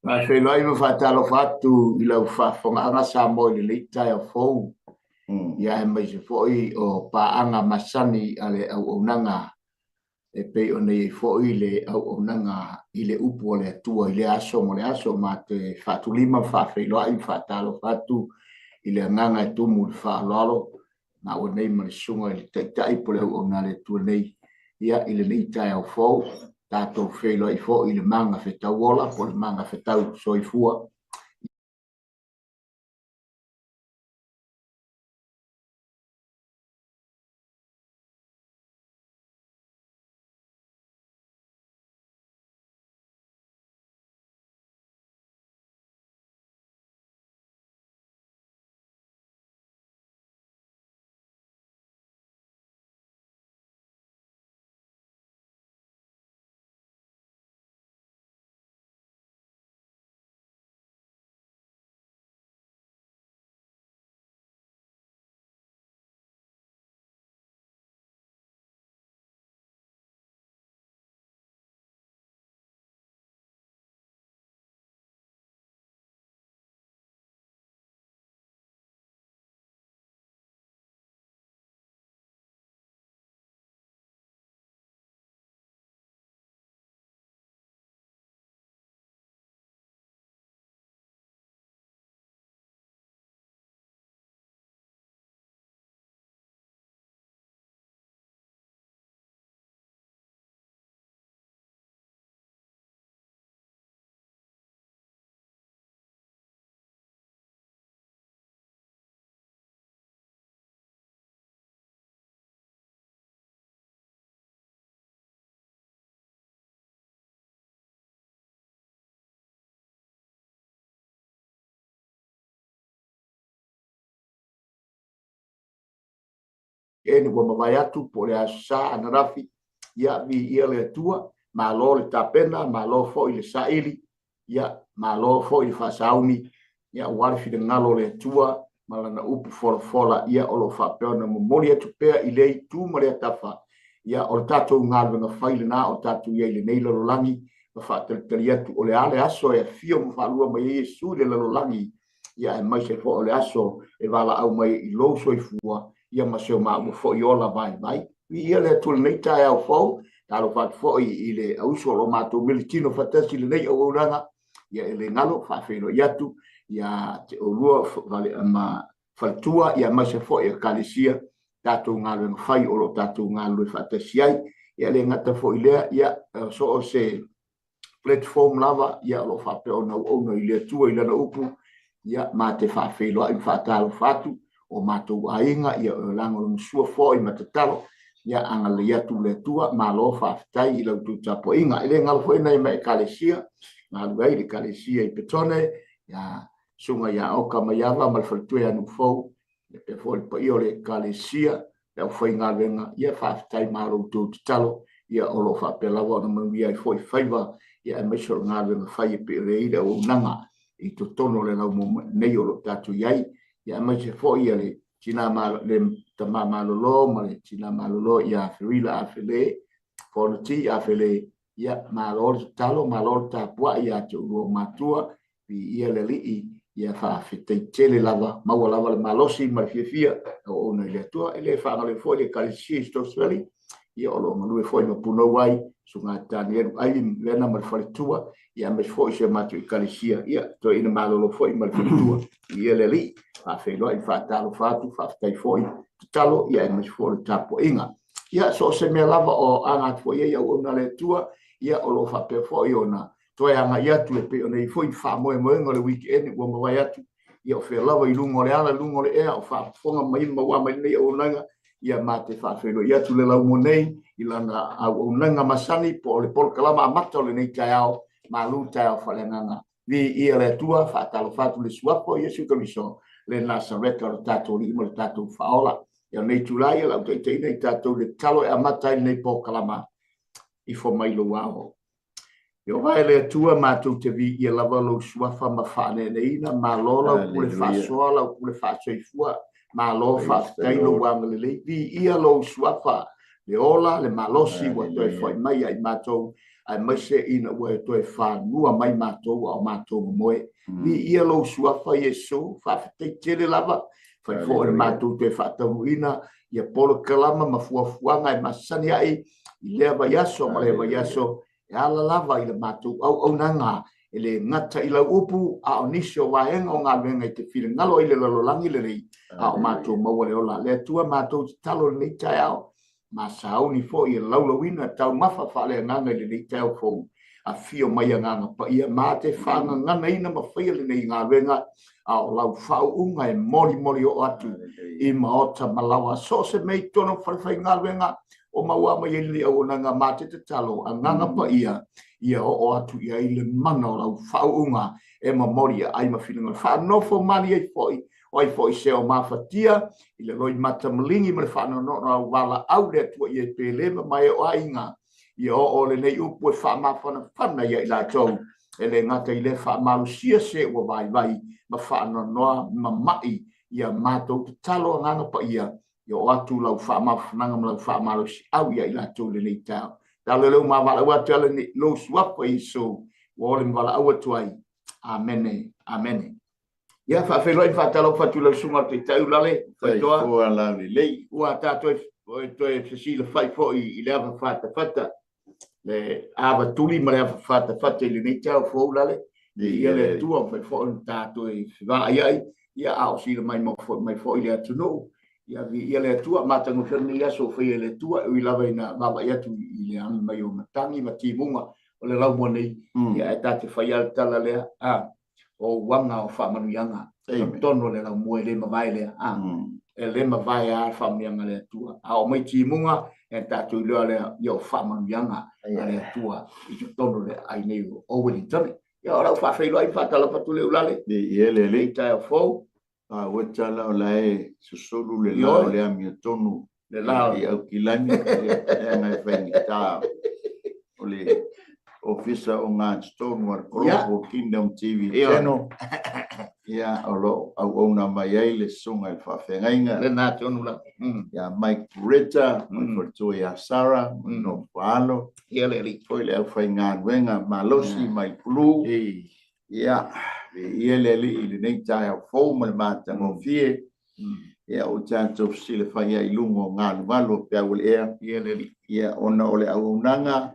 Ma fe lo ai fa talo fatu I lau fa fonga sa mo I le tai a fou ia e mai se foi o pa anga masani ale au onanga e pe o nei foi le au onanga I le upu o le atua I le aso mo le aso ma te fatu lima fa fe lo ai fa talo fatu I le nganga e tumu le fa lalo na o nei ma le sunga I le tai po le au onanga le tu nei ia I le nei tai au fou tato fe lo ai fo I le manga fe tauola po le manga fe tau soifua e ni wa mawai atu po le asa ana rafi ia mi ia le tua ma lo le tapena ma lo fo I le saili ia ma lo fo I fa sauni ia wal fi de ngalo le tua ma lana upu fola ia o lo fa pe ona mo moli atu pe I le tu ma le tafa ia o tato ngalo na faile na o tato ia le nei lo langi ma fa te atu o le ale aso e fio mo fa lua mai Yesu le lo langi ia e mai se fo o le aso e vala au mai I lo soifua ia ma se ma mo fo iola vai ia le tul nei tai au fo talo fat fo I le au so lo mato militino fatasi le nei o ranga ia ele ngalo fa felo iatu ia te o lua vale ma faltua ia ma se fo ia kalisia tato ngalo fai o lo tato ngalo fatasi ai ia le ngata fo ile ia so o se platform lava ia lo fa pe ona o ile tu ile na upu ia ma te fa felo ai fa talo fatu o matou ainga ia o lango sua foi matatalo ia anga le atu le tua ma lo fa tai I lo tu tapo inga ile ngal foi nei mai kalesia na luai le kalesia I petone ia sunga ia o kama ia va mal faltu ia no fo e foi po io le kalesia ia foi ngal venga ia fa tai ma lo tu talo ia o lo fa pela vo no ia foi faiva ia me so ngal venga fai pe reida o nanga I to tono le no nei o lo tatu iai ia mai se fo ia le tina malo le tama malo lo ma le tina malo lo ia frila afele forti afele ia malo talo malo tapua ia te uro matua pi ia le li ia fa fete tele lava ma lava le malosi ma fia o ona le tua ele fa le fo le calci sto sweli ia o lo manu fo no puno wai sunga tani ai le na ma fa tua ia me fo se matu calcia ia to ina malo lo fo ma tua ia le li fa fe lo fa talo fatu fa tai foi talo ia me fo tapo inga ia so se me lava o anga fo ia o na le tua ia o lo fa pe fo ona to anga ia tu pe ona foi fa mo ngole weekend wo mo ia tu ia fe lava I lungo le ala lungo le e o fa fonga mai ma wa mai nei o nanga ia mate fa fe lo ia tu le la mo nei I lana o nanga masani po le por kalama mata le nei taiao ma lu taiao fa le nanga vi ia le tua fa talo fatu le suapo Yesu Kristo le Nazareta o tato li mo le tato faola ia nei tulai la te te nei tato le talo e amata nei po kalama I fo mai lo wao yo vai le tua ma tu te vi ia lava lo suafa ma fa ne nei na ma lola o le fa sola o le fa soifua ma lo fa tai lo wa le vi ia lo suafa le ola le malosi wa toi foi mai ai mato ai mai se ina ua toe whanua mai mātou au mātou moe. Ni ia lo suafa Yesu, whawhetei tere lava, whai fōre mātou te whātaru ina, ia polo kalama mafuafuanga e masani ai, i lea vai aso, ma lea vai aso, e ala lava i le mātou au nanga, e le ngata i lau upu, a o nisi o wahenga o ngā luenga i te whira ngalo i le lalolangi le rei, a o mātou maua le ola. Lea tua mātou te talo le nei tai au, ma sauni fo i laulawina tau mafa whale nganga i le nei tai au fōu, a fio mai a nganga pa ia mā te whanga ngana ina ma whaia le nei ngā luenga, a o lau whau unga e mori o atu, i maota malawa. So se mei tono whai ngā luenga, o maua mai ili au nanga mā te talo, a nganga pa ia o atu ia i le mana o lau whaunga e ma mori ai ma whilinga. Whanofo mani ai foi, o ai foi se o mawhatia, i le loi mata malingi ma le whanonoro au wala au le atua i e pelema mai o ainga, i o le nei upu e whamawhana ia i la tau, e le ngata i le whamalusia se ua vai ma whananoa ma mai ia mātou te talo a nganga pa ia, i o atu lau whamawhananga ma lau whamalusi au ia i la tau le nei tau. Dalo leo ma wala ua tala ni lo suapa i so wale mwala ua tuai. Amene, amene. Ia whawheloi whatalo whatula sunga te tau lale. Whaitoa. Ua lale lei. Ua tātoi toi whasila whaifo i le awa whata. Le awa tuli ma le awa whata i le nei tau whau lale. Ia le tua whaifo i tātoi wha ai. Ia au sila mai fo i le atunou. Ia le tua matango ferni aso fai le tua i lava ina baba atu i le ani mai o matangi ma timunga o le lau monei ia e tate fai al tala lea o wanga o whamanuianga tono le lau moe le mawai lea e le mawai a whamanuianga le tua a o mai timunga e tate i lea lea i o whamanuianga le tua i tono le ai nei o Wellington ia o lau whawhai loa i whatala patu le ulale ia le tai o fau wetala o lae susulu le lao le amia tonu le lao i au kilani e ngai whengi tā o le ofisa o ngā tonu ar koropo Kingdom TV channel ia o lo au ona mai ai le sunga i whawhengainga le nā tonu la ia Mike Rita Fortua ia Sarah no whalo ia le li foi le au whai ngā nuenga malosi mai pulu ia ia le li le nei tai au fo ma le mata mo fie ia o tanto sile fai ai lungo ngā walo pe au le ia le li ia ona ole au nanga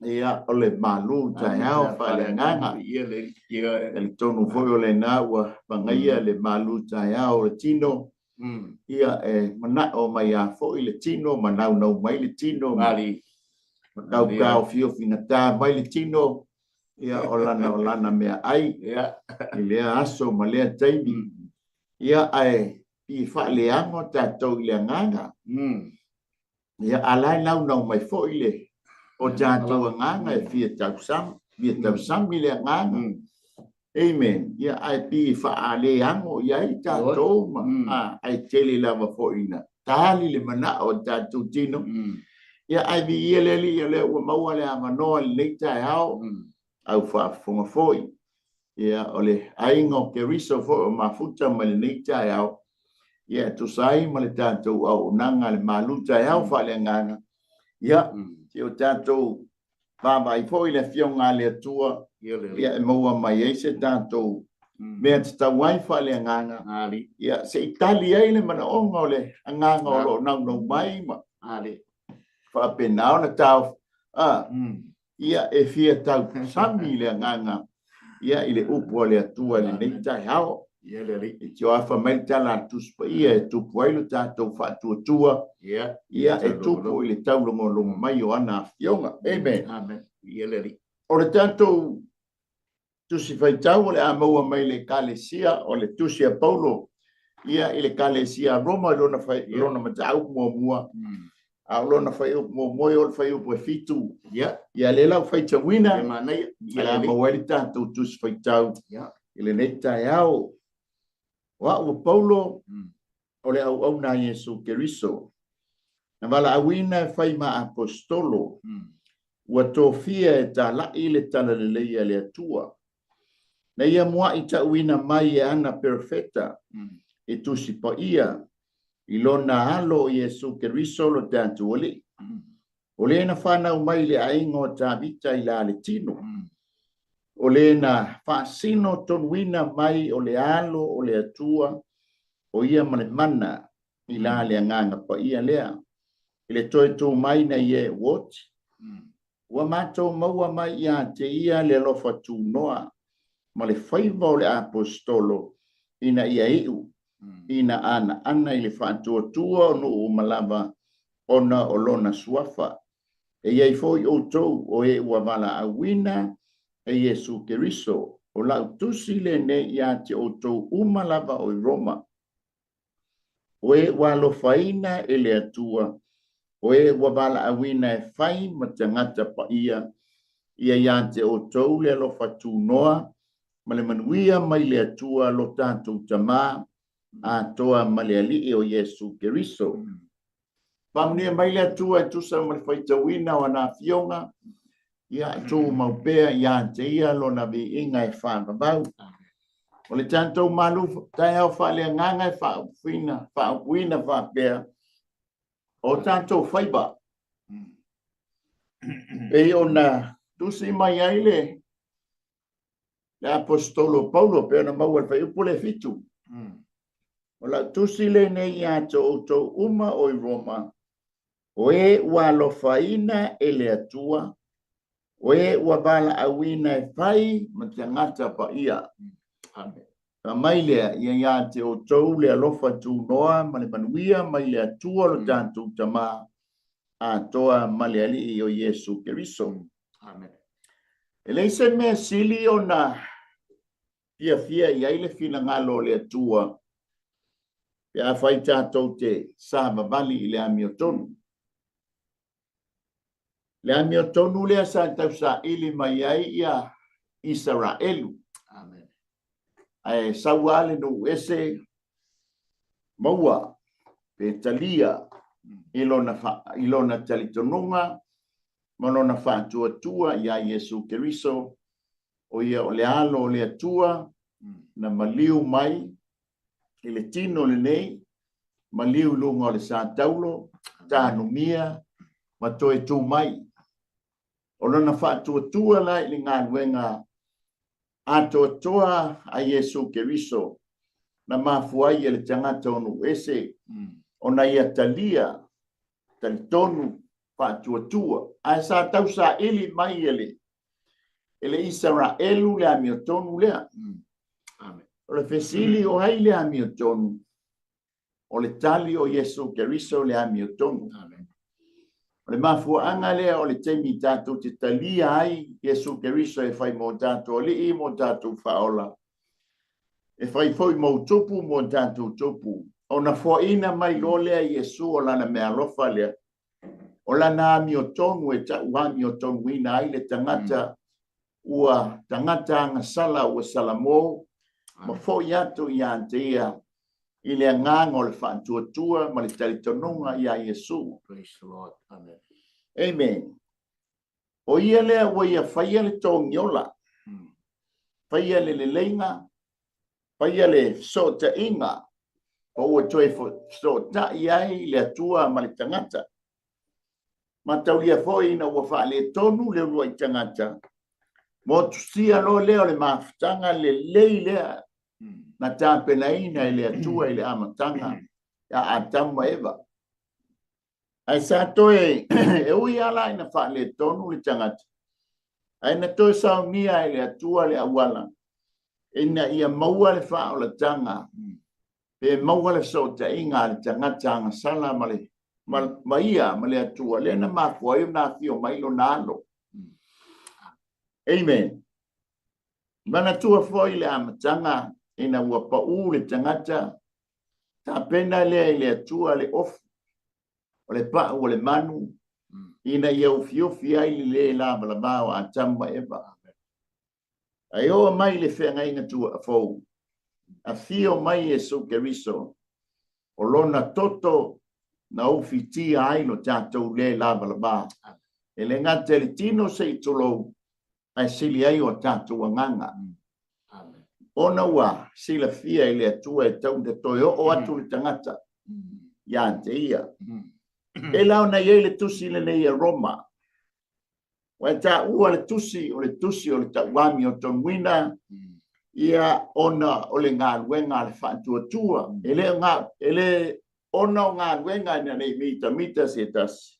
ia ole malu tai au fa le nganga ia le ia el tonu foi ole na wa pangaia le malu tai au le tino ia mana o mai a fo le tino mana no mai le tino mali kau fio finata mai le tino ia olana mea ai ia i lea aso ma lea taimi ia ai i whaaleango tātou i lea nganga ia alai lau nau mai fo i le o tātou a nganga e fia tau sam i lea nganga amen ia ai pi i whaaleango ia i tātou ma ai tele lava fo ina tāli le mana o tātou tino ia ai vi ia le li ia le ua maua le amanoa le leitai hao au whaafunga foi. Ia ole aingo ke riso fo o mafuta ma le nei tai au. Ia tu sai ma le tātou au nanga le malu tai au whale nganga. Ia, te o tātou whamai foi le fionga le atua. Ia e maua mai eise tātou. Mea te tawai whale nganga. Ia se itali ai le mana onga o le nganga o lo nau mai ma. Whapenao na tau. Ia e fia tau sami le nganga ia ile upo le atua le nei tai hao ia le li e tio afa mai tala tuspa ia e tupu ai lo tātou whaatua ia e tupu ile tau longo mai o ana fionga amen ia le li o le tātou tusi whaitau o le amaua mai le kalesia o le tusi a Paulo ia ile kalesia Roma lona matau mua Aulona fai mo moyo fai o fitu ia le lau fai tawina ia mo welita tu fai tau ile neta yao wa o Paulo ole au na Yesu Keriso na vala awina fai ma apostolo wa tofia e ta ile tana le ia le tua na ia moa i tawina mai ana perfecta e tu si pa ia ilona halo Yesu Keriso lo tantu oli O le na whanau mai le ainga o tāwita I la le tino. O le na whaasino tonuina mai o le alo o le atua o ia mane mana I la le anganga pa ia lea. I le toe tō mai na ie wot. Ua mātou maua mai ia te ia le lofa tū noa. Ma le whaiva o le apostolo ina ia iu. Ina ana I le whātua tua o no o malava ona o lona suafa. E iei foi o tau o e ua wala awina e Yesu Keriso. O lau tusi le ne ia te o tau umalava o Roma. O e ua lofaina e le atua. O e ua wala awina e whai ma te ngata pa ia. Ia te o tau le lofa tū noa. Ma le manuia mai le atua lo tātou tamā. A toa ma le ali o Yesu Keriso. Pamnia mai le atua e tusa ma le whaitawina o ana fionga. Ia tō maupea ia te ia lo na vi inga e whanabau. O le tātou malu tai au whale nganga e whaupuina whapea. O tātou whaiba. E o na tusi mai aile. Le apostolo Paulo pēna maua le whaiupule fitu. O la tusi le nei ia tō uma o I Roma. O e ua lofaina e le atua. O e ua bala awina e whai ma te ngata pa ia. Amen. Ka mai lea ia te o tau le alofa tū noa ma le manuia mai le atua lo tātou tamā. A toa ma le ali o Yesu Keriso. Amen. E leise mea sili o na fia iai le fina ngalo le atua. Pea whai tātou te sā mawali I le amiotonu. Le amiotonu lea sa tau sa ili mai ai ia Israelu. Amen. Ai sauale no ese maua pe talia ilona talitonunga malona whātua ia Yesu Keriso o ia o le alo o le atua na maliu mai I le tino le nei maliu lunga o le sa taulo tānumia ma toe tū mai o lona whātua la I le ngā nuenga atoa a Yesu Keriso na mafuai le tangata onu ese ona ia talia talitonu whātua a sa tau sa ili mai ele Israelu le amiotonu lea. Amen. O le fesili o hai le amiotonu o le tali o Yesu Keriso le amiotonu. Amen. O le mafuanga lea o le teimi tātou te talia ai Yesu Keriso e whai mo tātou li mo tātou whaola. E whai foi mo tupu mo tātou tupu. O na foina mai lo lea Yesu o lana mea lofa lea. O lana amiotonu e ta ua amiotonu ina ai le tangata ua tangata ngasala ua salamo. Ma foi atu ia te ia I le ngang o le whātua ma le talitonunga ia Yesu. Praise the Lord. Amen. Amen. O ia lea ua ia whaia le tōngiola. Whaia le leinga. Whaia le sota inga. O ua toe sota iai le atua ma le tangata. Ma taulia foi na ua wha le tonu le rua I tangata. Mo tusia lo leo le maftanga le lei lea. Na tāpena ina I le atua I le amatanga. Ya atama eva. Ai sa toe e ui ala ina wha le tonu le tangata. Ai na toe saunia I le atua le awala. Ina ia maua le wha o le tanga. Pe maua le sota inga le tangata anga sala male. Ma ia ma le atua. Le na mafua i na fio mailo na alo. Amen. Mana tua foi le amatanga. Ina ua pau le tangata. Ta pena le atua le ofu. O le pa o le manu. Ina ia ufiofi ai le lava la bao a tamba eva. Ai o mai le whenga inga tua fau. A fio mai Yesu Keriso. O lona toto na ufitia ai no tātou le lava la bao. E le ngate le tino se I tolo. Ai sili ai o tātou anganga. Ona ua sila fia I le atua e tau de toi o atu le tangata. Ia te ia. e lau na ye le tusi le nei Roma wa ta ua le tusi o le tauami o tonguina ia ona o le ngā le whaatuatua ele ona o ngā luenga na nei mita se tasi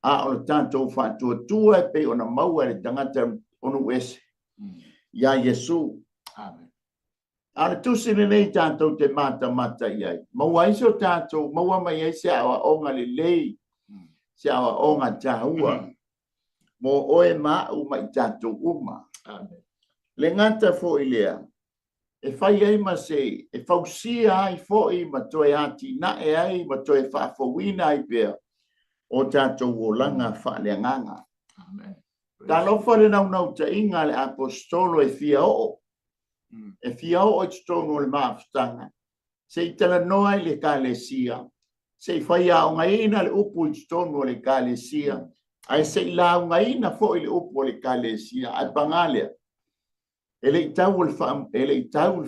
a o le tātou whaatuatua pe ona maua le tangata onu ese ia Yesu amen ana tusi nei tātou te mata iai maua iso tātou maua mai ai se awa onga le lei se awa onga tāua mo oe mau mai tātou uma amen le ngata fo ilea e fai ai ma se e fausia ai fo i ma toe ati na e ai ma toe whaafowina ai pia o tātou o langa whaaleanganga amen ta lofa le nau ta inga le apostolo e fia o e tonu le maafutanga se i tala noa le kalesia se i fai a unga ina le upu i tonu le kalesia ai se i la unga ina fo i le upu le kalesia ai pangalea ele i tau le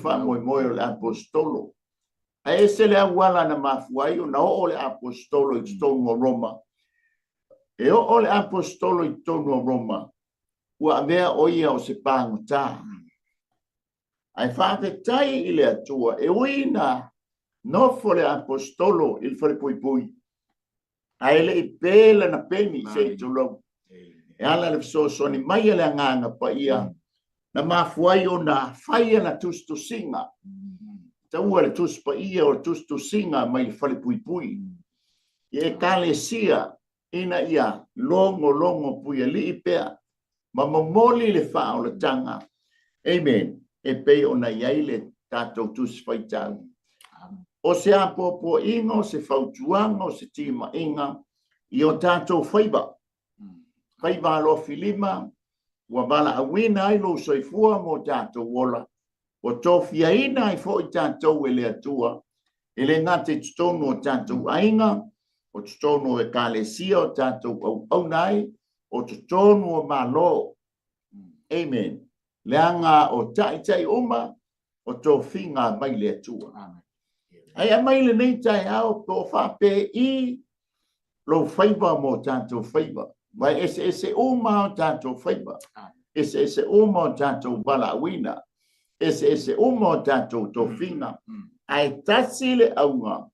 wha moe o le apostolo ai se le awala na mafuai o na o le apostolo i tonu o Roma e o le apostolo i tonu o Roma ua avea o ia o se pangota ai whaafetai i le atua e uina nofo le apostolo il fale pui ai le i pēla na peni se i tulau e ala le fisosoni mai le anganga pa ia na mafuai o na whaia na tustusinga ta ua le tus pa ia o tustusinga mai le fale pui e kalesia ina ia longo pui li i pea ma momoli le wha o le tanga amen e pe ona iai le tātou tus whaitau. O se apopo inga, o se whautuanga, o se tima inga, i o tātou whaiba. Whaiba alo filima, ua bala awina ai lo soifua mo tātou wola. O tofia ina ai fo i tātou e le atua. E le ngate tutonu o tātou ainga, o tutonu e kalesia o tātou au nai, o tutonu o malo. Amen. Leanga o tai uma o tō whinga mai le atua. Ai a mai le nei tai au tō whape i lo whaiba mo tātou whaiba. Vai ese uma o tātou whaiba. Ese uma o tātou bala wina. Ese uma o tātou tō whinga. Ai tasi le aunga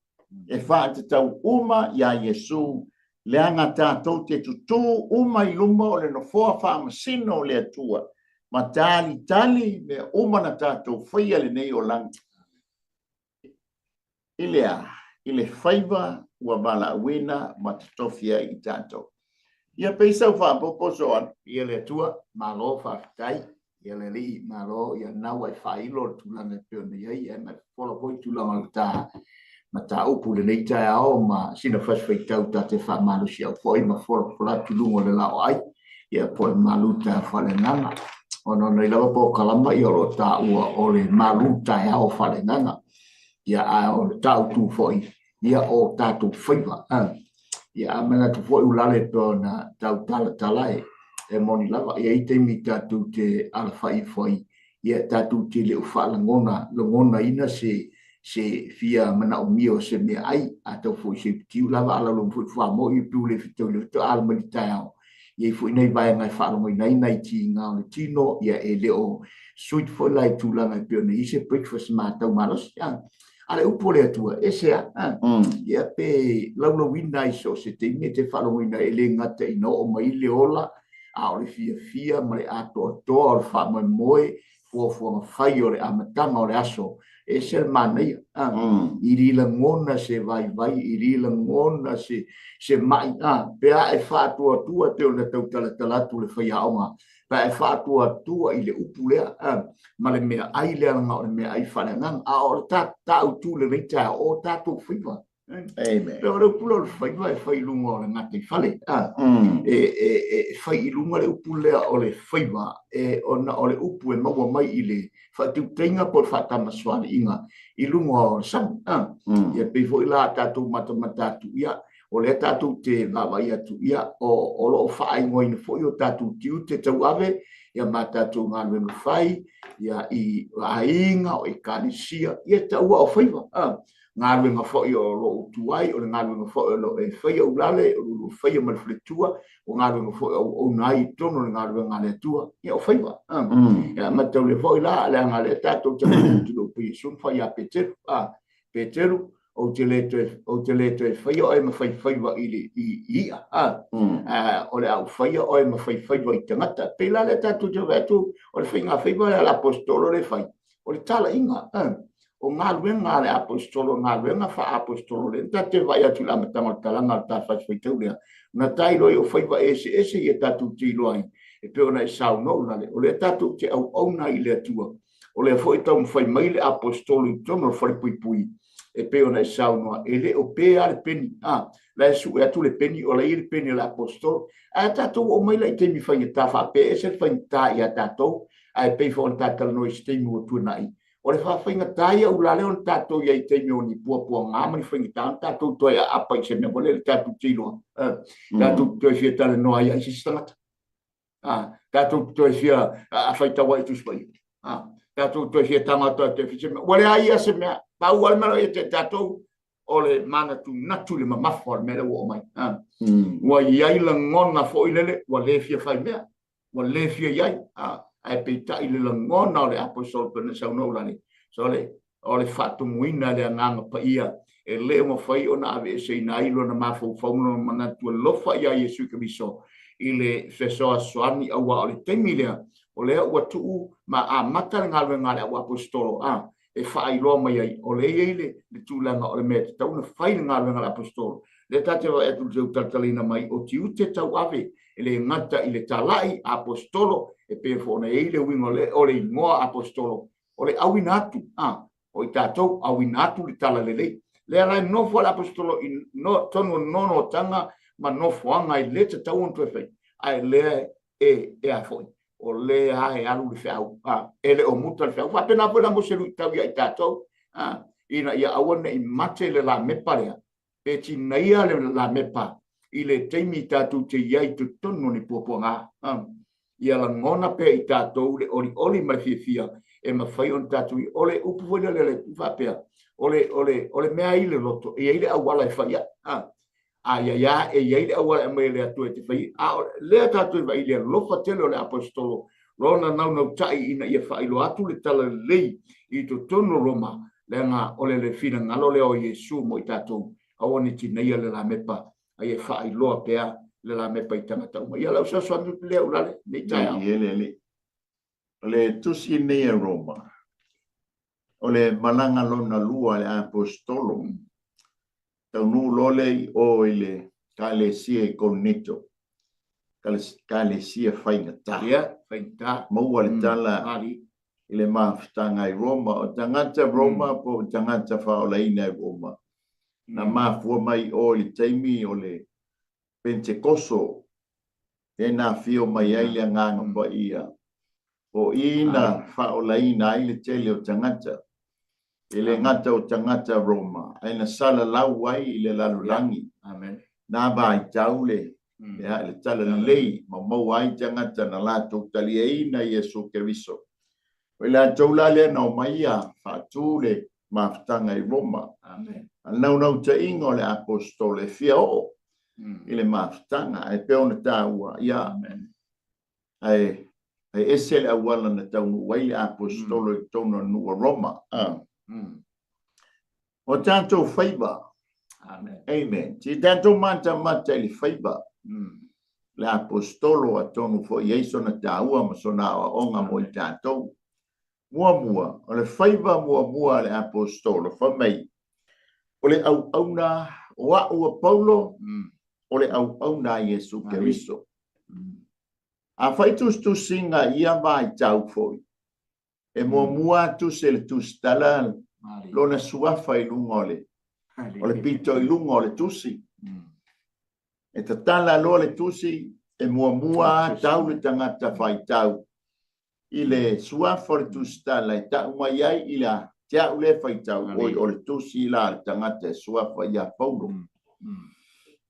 e whaate tau uma ia Yesu. Leanga tātou te tutu uma i luma o le no foa whaamasino le atua. Ma tali me umana tātou whaia le nei o lang. Ile whaiva ua bala wina ma tatofia i tātou. Ia peisa u whaapopo soan. Ia le atua, malo whaafitai. Ia le li malo, ia nau ai whailo tulanga peona iai. Ia na whola poi tulanga ta ma ta upu le nei tai ao ma sina whaswhaitau ta te whaamalo si au whoi ma whola tulunga le lao ai. Ia poi maluta whale nana. Ono nei lawa po kalama i oro ta ua o le maluta e ao whale nana. Ia a o le tau tu foi. Ia o tatu whaiva. Ia a mena tu foi ulale to na tau tala e moni lava. Ia i te mi tatu te ala whai foi. Ia tatu te le ufala ngona ina se fia mana o mio se me ai. A tau foi se tiu lava ala lom foi wha mo i piu le fitau le to ala mani tai ao. Ia foi nei vai ngai wha mo nei ti ngā le tino. Ia e leo sweet foi lai tūlanga i pio ne ise breakfast ma tau maros. Ale upole atua esea ia pe laula wina iso se te me te falo wina ele ngata ino o mai le ola a o le fia mai ato o fa mai moe fo fai o le amatanga o le aso e se manai iri la ngona se vai iri la ngona se mai pe a e fa tua te o na tau tala tu le fai aonga pa e fa tua i le upulea ma le mea ai le anga o le mea ai whanengang a o ta utu le reita o tātou whiwa. Amen. Pe o reu pula o le whaiwa e whailunga o le ngate whale. E whailunga le upulea o le whaiwa e o le upu e maua mai i le whatiu teinga po le whatama swani inga i lunga o le sam. Ia pe fo i la tātou matamatatu ia o le tātou te wawai atu ia o lo whaai ngoina fo i o tātou tiu te tau ave ia ma tātou ngā lwenu whai ia i ainga o e kānisia ia taua o whaiwa. ngā ruenga whoi o lo utuai, o ngā ruenga whoi o lo e whaia ulale, o lo whaia malwhiretua, o ngā ruenga whoi o nai tono, o ngā ruenga le tua, ia o whaiwa. Ia matau le whoi la, le ngā le tātou te manu tu lo pui sun, whaia Peteru, o te le toe whaia o e mawhaiwa i ia. O le au whaia o e mawhaiwa i tangata, pela le tātou te vetu, o le whainga whaiwa le apostolo le whai, o le tala inga, o ngā ruenga le apostolo, ngā ruenga wha apostolo le, ta te vai atu la matanga talanga ta whaitau lea. Na tai roi o whaiwa ese i e tātou te iloai, e peo na e sao no lale, o le tātou te au na i le atua, o le fo e tau mwhai mai le apostolo i tono o whare pui, e peo na e sao noa, e le o pea le peni, la e su e atu le peni, o le i le peni le apostolo, a tātou o mai la i teimi whai e tā wha pe, e se whai tā i a tātou, a e pei wha o tātala no i steimi o tuanai. O le whawhainga tāia ulale o tātou iai teimi o ni pua ngāma ni whainga tāna, tātou toi a apa i se mea wale, tātou teiloa. Tātou toi fia tala noa ia i si stangata. Tātou toi fia a whaitawa i tuspai. Tātou toi fia tangata te fi se mea. Wale a ia se mea, pau almero i te tātou, o le mana tu natu le mamafo al mea o mai. Wa iai la ngona fo ilele, wa le fia whai mea, wa le fia iai. Ai peita i le langona o le apostol pena sau no lani. So o le fatu muina le nganga pa ia, e le mo fai o na ave se ina ilo na mafo fauno mana tua lofa ia Yesu Kristo i le fesoa soani awa o le temilea, o le ua tuu ma a mata ngā le apostolo, e fai loa mai ai, o le eile le tūlanga o le mea, tau na fai ngā le apostolo. Le tate wa etu tau tatalina mai, o tiu te tau ave, e le ngata i le talai apostolo, e pe fona e le wingo le o le ngoa apostolo o le awinatu o i tātou awinatu le tala le ala no fo apostolo i no tonu nono tanga ma no foanga i le te tau on tuefei ai le e a foi o le ai alu le fau e le o muta le fau fa pena pona mo se lu tau i tātou ina ia awane i mate le la meparea e ti naia le la mepa i le teimi tātou te iai tu tonu ni poponga ia la ngona pe i tātou le oli mai fia e ma fai on tātou i ole upu foi le whapea ole mea i le loto e ile awala e fai ia e ile awala e mai le atu e te fai le tātou i le lofa tele o le apostolo rona nau tai ina ia fai lo atu le tala lei i to tono Roma le nga ole le fina ngalo le o Yesu mo i tātou awani ti neia le la mepa ai e fai loa pea le la me pai tanga tau. Ia lau sa soanu le ulale, nei tai au. Le tusi nei a Roma. O le malanga lona lua le apostolo. Tau nu lole o ile kalesia i konito. Kalesia whaingata. Ia, whaingata. Maua le tala ile mawhitanga i Roma. O tangata Roma po tangata whaolaina i Roma. Na mawhua mai o le taimi o le Pentecoso e na fio mai ai le nganga pa ia o ina faolaina ai le tele o tangata e le ngata o tangata Roma ai na sala lau ai i le lalulangi na ba i taule le tala lei ma mau ai tangata na lato tali e ina Yesu Kristo o la taula le na o mai a fatule maftanga i Roma nau te ingo le apostole fia o ile maftanga e peona taua ia ai esel awala na tau wai apostolo i tono nu Roma o tanto faiba amen ti tanto mata li faiba le apostolo a tono fo Yesu na taua ma sona onga mo i tanto mua o le faiba mua le apostolo fa mai o le au na wa Paulo o le au na Yesu Kristo. A fai tu singa ia vai tau foi. E mua tu se le tu stala lo na suafa i lungole. O le pito i lungole tusi. E tatala lo le tusi e mua tau le tangata fai tau. I le suafa le tu stala e tau mai ai i la tia ule fai tau o le tusi la le tangata suafa ia Paulo.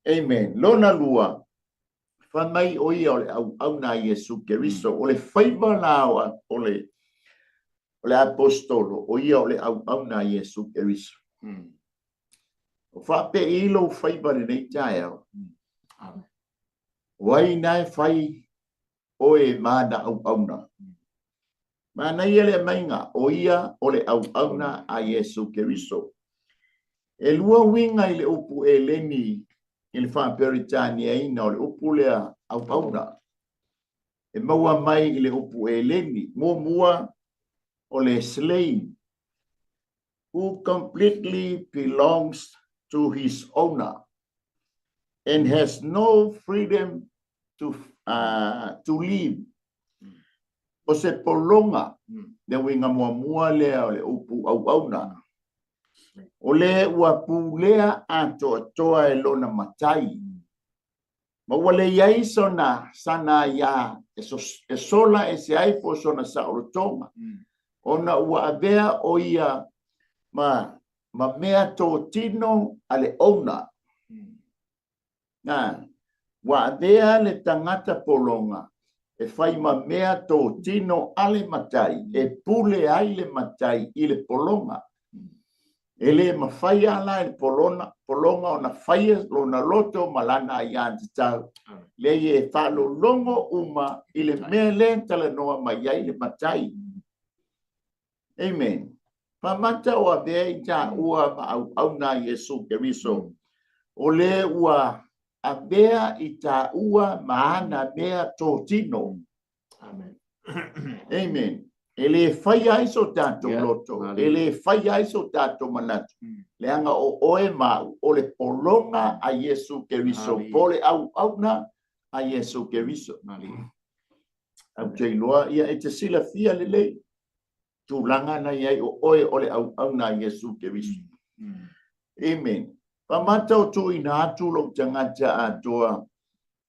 Amen. Lona lua. Fa mai o ia au na Yesu Kristo. O le faiba la o le apostolo. O ia o le au na Yesu Kristo. O fa pe ilo fai ba nei tae. Amen. Wai nai fai o e mana au na. Mana ele mainga o ia o le au na a Yesu Keriso. E lua winga i le upu e leni i le wha peritani e ina o le upu lea au na. E maua mai i le upu e leni mua o le slave who completely belongs to his owner and has no freedom to live. O se polonga le winga mua lea o le upu au na. O le ua pulea toa e lona matai. Ma wale iai sona sana ia e sola e se ai po sona sa orotonga. Ona ua avea o ia ma mea tō tino ale ona. Ua avea le tangata polonga e fai ma mea tō tino ale matai e pule ai le matai i le polonga. Ele ma fai ala il polonga o na fai lo na loto malana ia tau. Le e falo longo uma i le mea le tala noa mai ai le matai. Amen. Pamata o avea i ta ua au na Yesu Keriso. O le ua avea i ta ua maana mea tō tino. Amen. Amen. Ele fai ai so tato loto. Ele fai ai so tato manatu. Le anga o oe mau. O le polonga a Yesu Keriso. Pole au na a Yesu Keriso. Au te loa ia e te sila fia lelei. Tūlanga na iai o oe o le au na Yesu Keriso. Amen. Pamata o tui na atu lo tangata atoa.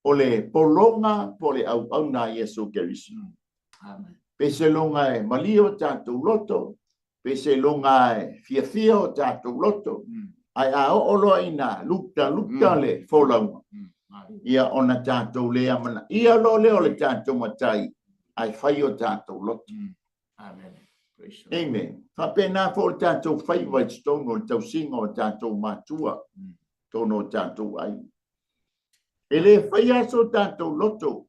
O le polonga po le au na Yesu Keriso. Amen. Pese longa e mali o tātou loto, pese longa e fia o tātou loto, ai a o loa ina lukta le wholaunga. Ia ona tātou lea mana, ia lo leo le tātou matai, ai whai o tātou loto. Amen. Amen. Whapena fo o tātou whai vai stongo, tau singa o tātou matua, tono o tātou ai. Ele whai aso tātou loto,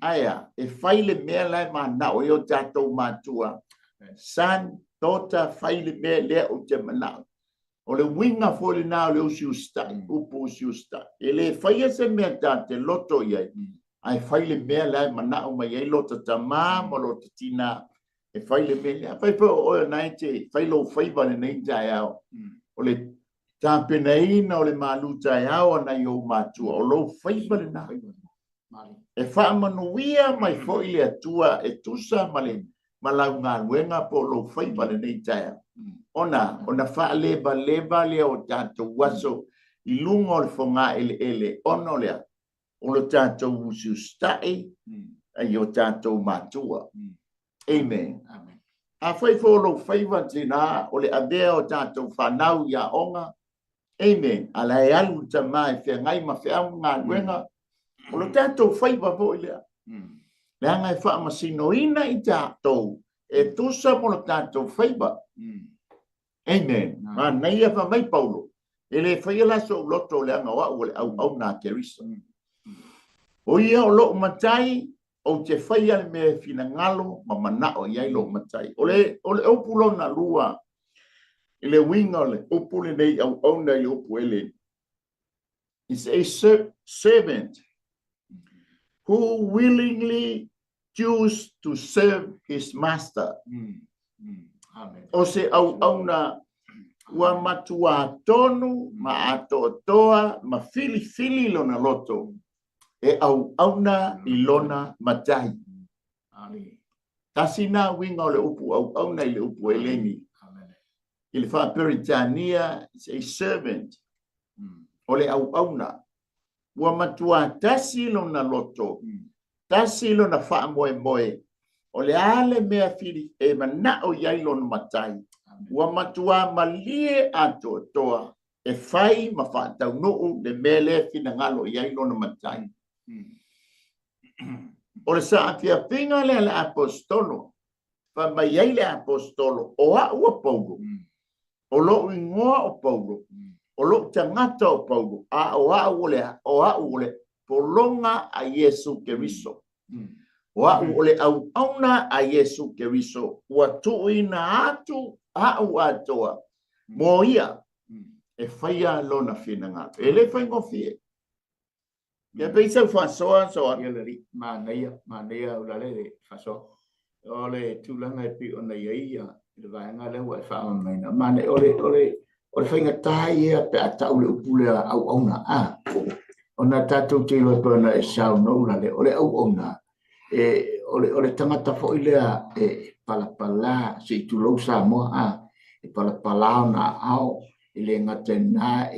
aia, e whaile mea lai mana o eo tātou mātua. San, tota, whaile mea lea o te manao. O le winga fōle nā o le usi ustai, upu usi ustai. E le whaia se mea tāte loto iai, ai whaile mea lai mana o mai ei lota ta māma lota tina. E whaile mea lea. Whaipa o nai te whailo whaivane nei tai au. O le tāpena ina o le mālu tai au anai o mātua. O lo whaivane nā. E whaamanuia mai fōi le atua e tusa male malau ngā luenga po lo whaipale nei taia. Ona wha leba lea o tātou waso i lunga o le whonga ele ono lea. O lo tātou usi ustai ai o tātou mātua. Amen. A whai fō lo whaiva tina o le avea o tātou whanau ia onga. Amen. Ala e alu ta mai whea ngai ma whea ngā luenga. O lo tātou whaiva fōi lea. Le anga e wha masino ina i tātou. E tusa mo lo tātou whaiva. Amen. Ma nei a wha mai Paulo. E le whaila so loto le anga wa o le au nā Keriso. O ia o lo matai o te whaia le mea whina ngalo ma manao iai lo matai. O le opulo na lua. E le winga le opule nei au nei opu ele. Is a servant who willingly choose to serve his master. Amen. O se au na ua matua tonu, ma ato toa, ma fili lona loto. E au na i lona matai. Tasina winga o le upu au na i le upu eleni. I le wha Peritania is a servant. O le au na. Ua matua tasi lona loto. Tasi lona wha moe. O le ale mea fili e manao iai lona matai. Ua matua malie ato toa. E whai ma whaatau nuu le mele fina ngalo iai lona matai. O le sa atia pinga le apostolo. Wha mai iai le apostolo. O a ua Paulo. O lo ingoa o Paulo. o lo tangata o Paulo a ole polonga a Yesu Keriso o ole au auna a Yesu Keriso wa tuina atu a atoa mo ia e faia lona finanga ele fai ngofie ya pensa fa so Yelari manea ulale de faso ole tulanga pi ona ia le vaenga le wa fa maina mane ole fainga tai e pe ata ule upule au ona a ona tatu te lo pona e sao no ulale ole au ona ole tangata fo ile pala se tu lo sa mo a pala na au ile ngatena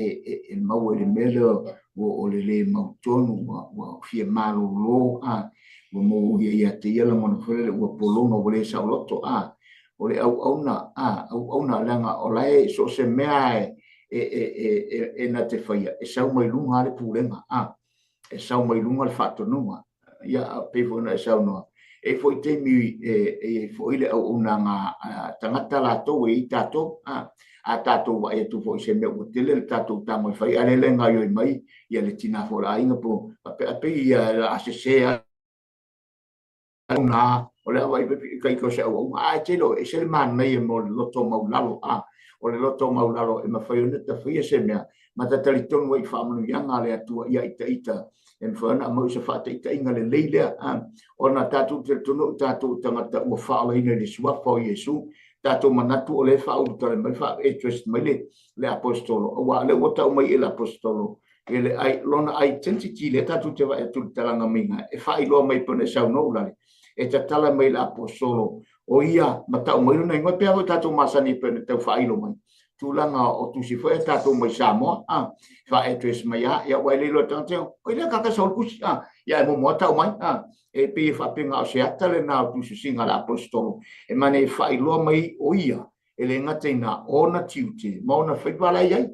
mau ele melo o le mautonu wa fia malo lo a o mo ia te ia la mona fele o polono o le sa loto a o le au na langa o lai so se mea na te faia e sa mai lunga le pulenga a e sa mai lunga le fatto nua ia pe fo na sa no e foi te mi foi le au na nga tangata la to e tato a tato wa e tu foi se me o tele tato tamo fai ale le nga yo mai ia le tina fo la inga po pe ia a se na o le vai pe kai ko se o te lo e se man mai mo loto mau lalo o le loto mau lalo e ma fai ona ta fai se me ma ta tali ton wai fa mo yanga le atu ia ita en fona mo se fa ita inga le leile o na tatu te tono tatu tangata o fa le ina le sua fo Yesu tatu manatu o le fa o tole mai fa e trust mai le apostolo o wa le wota mai el apostolo ele ai lona identity le tatu te va e tu talanga minga e fa i lo mai pone sa no la e te tala mai le apostolo o ia mata mai no ngoi pe tatu masani pone te fa i lo mai tulanga o tu si foi tatu mai sa mo fa e trust mai ya wa le lo tante o ile ka ka sa ku ya mo mota mai e pe fa pinga o se atale na tu si singa la apostolo e mane fa i lo mai o ia ele ngate na ona tiute ma ona fa bala ia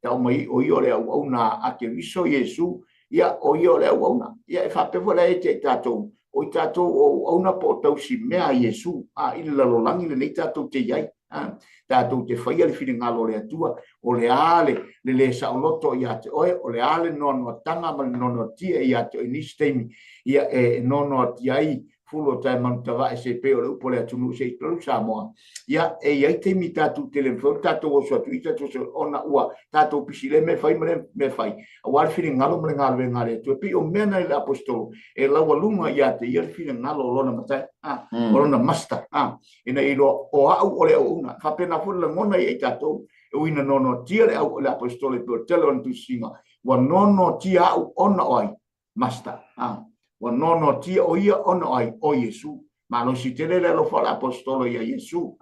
tau mai o ia le au na a te viso Yesu ia o ia le au na ia e fa pe vola e te tato o tato o na po tau si mea Yesu ile la lo langi le nei tato te iai tato te fai le fili ngalo le atua o le ale le sa o loto ia te oe o le ale nono tanga ma nono tia ia te inistemi ia nono tiai fulo tai mantava e se pe o le upo le atunu se tolu sa moa ia ia te mi tatu telefon tatu o so tuita to ona ua tatu pisile me fai me fai o al fili ngalo me ngale tu pe o mena le apostolo e la walunga ia te ia fili ngalo lona mata lona master ina ilo o au o le una fa pena fu le mona ia tatu o ina nono tia le au le apostolo to telon tu singa wa nono tia au ona oi master wa nono tia o ia ona ai o Yesu ma no si tele lo fa l'apostolo ia Yesu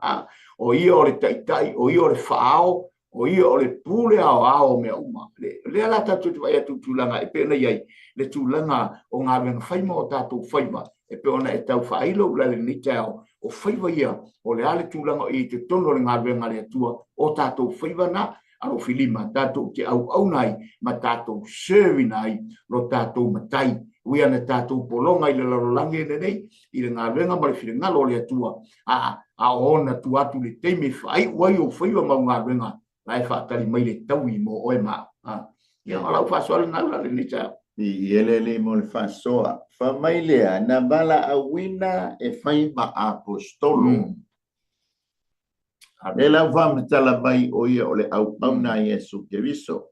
o ia o le taitai o ia o le fao o ia o le pule ao me uma le ala tatu vai tu tulanga e pena ia le tulanga o nga ven fai mo tatu fai ma e pe ona e tau fai lo la le ni tau o fai va ia o le ale tulanga i te tono le nga ven ale tua o tatu fai va na alo filima tatu te au nai ma tatu servinai lo tatu matai uia na tatu polonga i le larolangi nei i le ngawenga ma le whiringa lo le atua a ona tu atu le teimi whai wai o whaiwa mau ngawenga lai whaatari mai le tau i mo oe maa ia o lau whasoale nga le ni tau i ele mo le whasoa wha mai lea na bala a wina e whai ma apostolo e lau whamitala mai o ia o le au na Yesu Keriso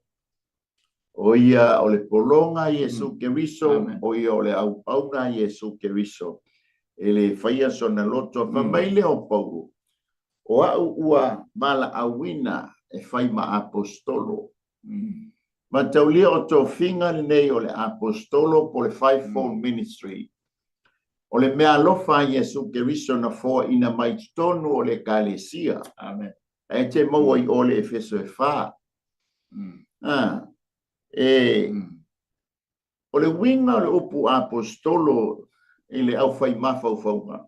o ia o le polonga Yesu Keriso o ia o le au na Yesu Keriso ele faia sona loto fa mai le o Paulo o au ua mala awina e fai ma apostolo ma taulia o to finga nei o le apostolo po le fivefold ministry o le mea lofa Yesu Keriso na fo ina mai tonu o le kalesia amen e te mau ai o le Efeso e fa o le winga o le upu apostolo i le au fai mafau fauga.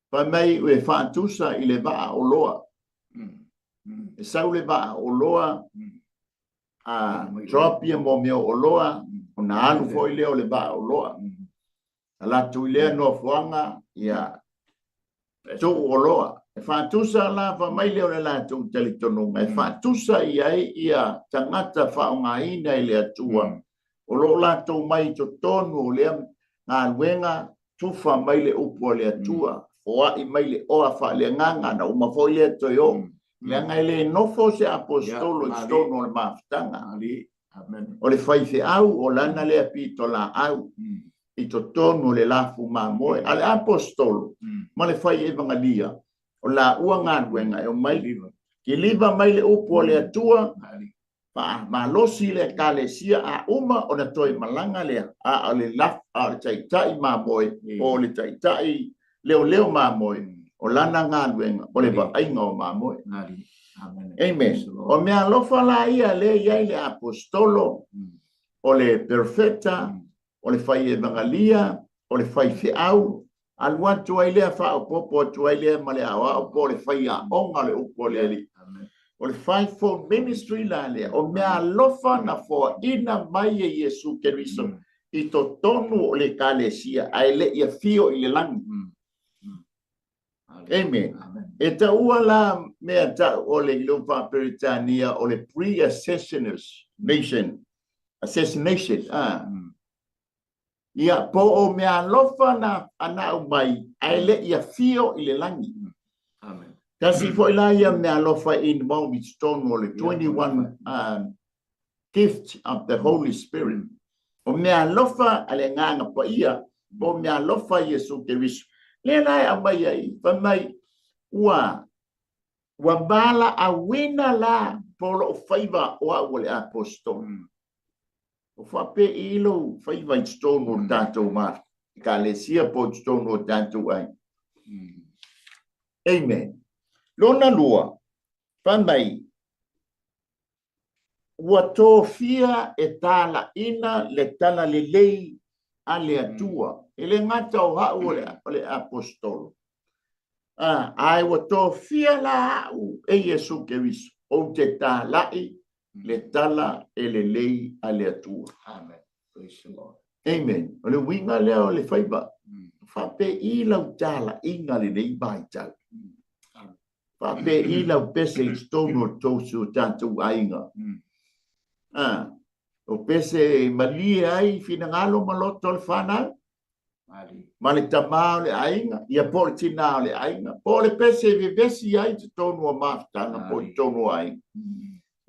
Pa mai e whaatusa i le waa o loa. E sau le waa o loa a tropia mo meo o loa o na alu fo i leo le waa o loa. A la tu i lea no fuanga ia tu o loa. Whātusa la wha mai leo le la tō tali tononga. Whātusa ia tangata whaonga ina i le atua. O lo la tō mai to tonu o lea ngā luenga tufa mai le upo le atua. Oa i mai le oa wha le nganga na uma fo le toi o. Le ngai le nofo se apostolo i stono le mawhitanga. O le whaife au o lana le apito la au. I to tonu le lafu mamoe. Ale apostolo. Ma le whai e vangalia. O la ua ngā luenga e o mai liva. Ki liva mai le upo le atua. Ma losi le kalesia a uma o na toi malanga lea. A le laf, a le taitai mamoe. O le taitai leo mamoe. O lana ngā luenga. O le wa ainga o mamoe. Amen. O mea lofa la ia le iai le apostolo. O le perfeta. O le whai e vangalia. O le whai fe au. Alua tua ile fa o popo tua ile male awa o po le faia onga le upo le ali. O le fivefold ministry la le o mea lofa na fo ina mai e Yesu Keriso I to tonu o le kalesia ai le ia fio I le langi. Amen. E ta ua la mea ta o le Ilopa Peritania o le pre-assassination. Ia po o mea lofa na ana mai ai le ia fio I le langi. Amen. Kasi fo ila ia mea lofa in Mount Stone o le 21 gift of the Holy Spirit. O mea lofa ale nganga pa ia o mea lofa Yesu Keriso. Le nai a mai ai pa mai ua bala a wina la polo o faiva o a le apostol. O whape ilo whaiva I stone o tātou mar. Ka le sia po stone o tātou ai. Amen. Lona lua, whamai, ua tō fia e tāla ina le tala le lei a le atua. E le ngata o hau o le apostolo. Ai ua tō fia la au e Yesu Keriso. O te tālai le tala e le lei a le atua. Amen. Praise the Lord. Amen. O le winga leo le whaiba. Whape I lau tala inga le lei bai tau. Whape I lau pese I stono tōsu tātou ainga. O pese malia ai fina ngalo maloto le whanau. Ma le tamao le ainga. Ia po le tina le ainga. Po le pese vivesi ai te tonu a maftanga po I tonu ainga.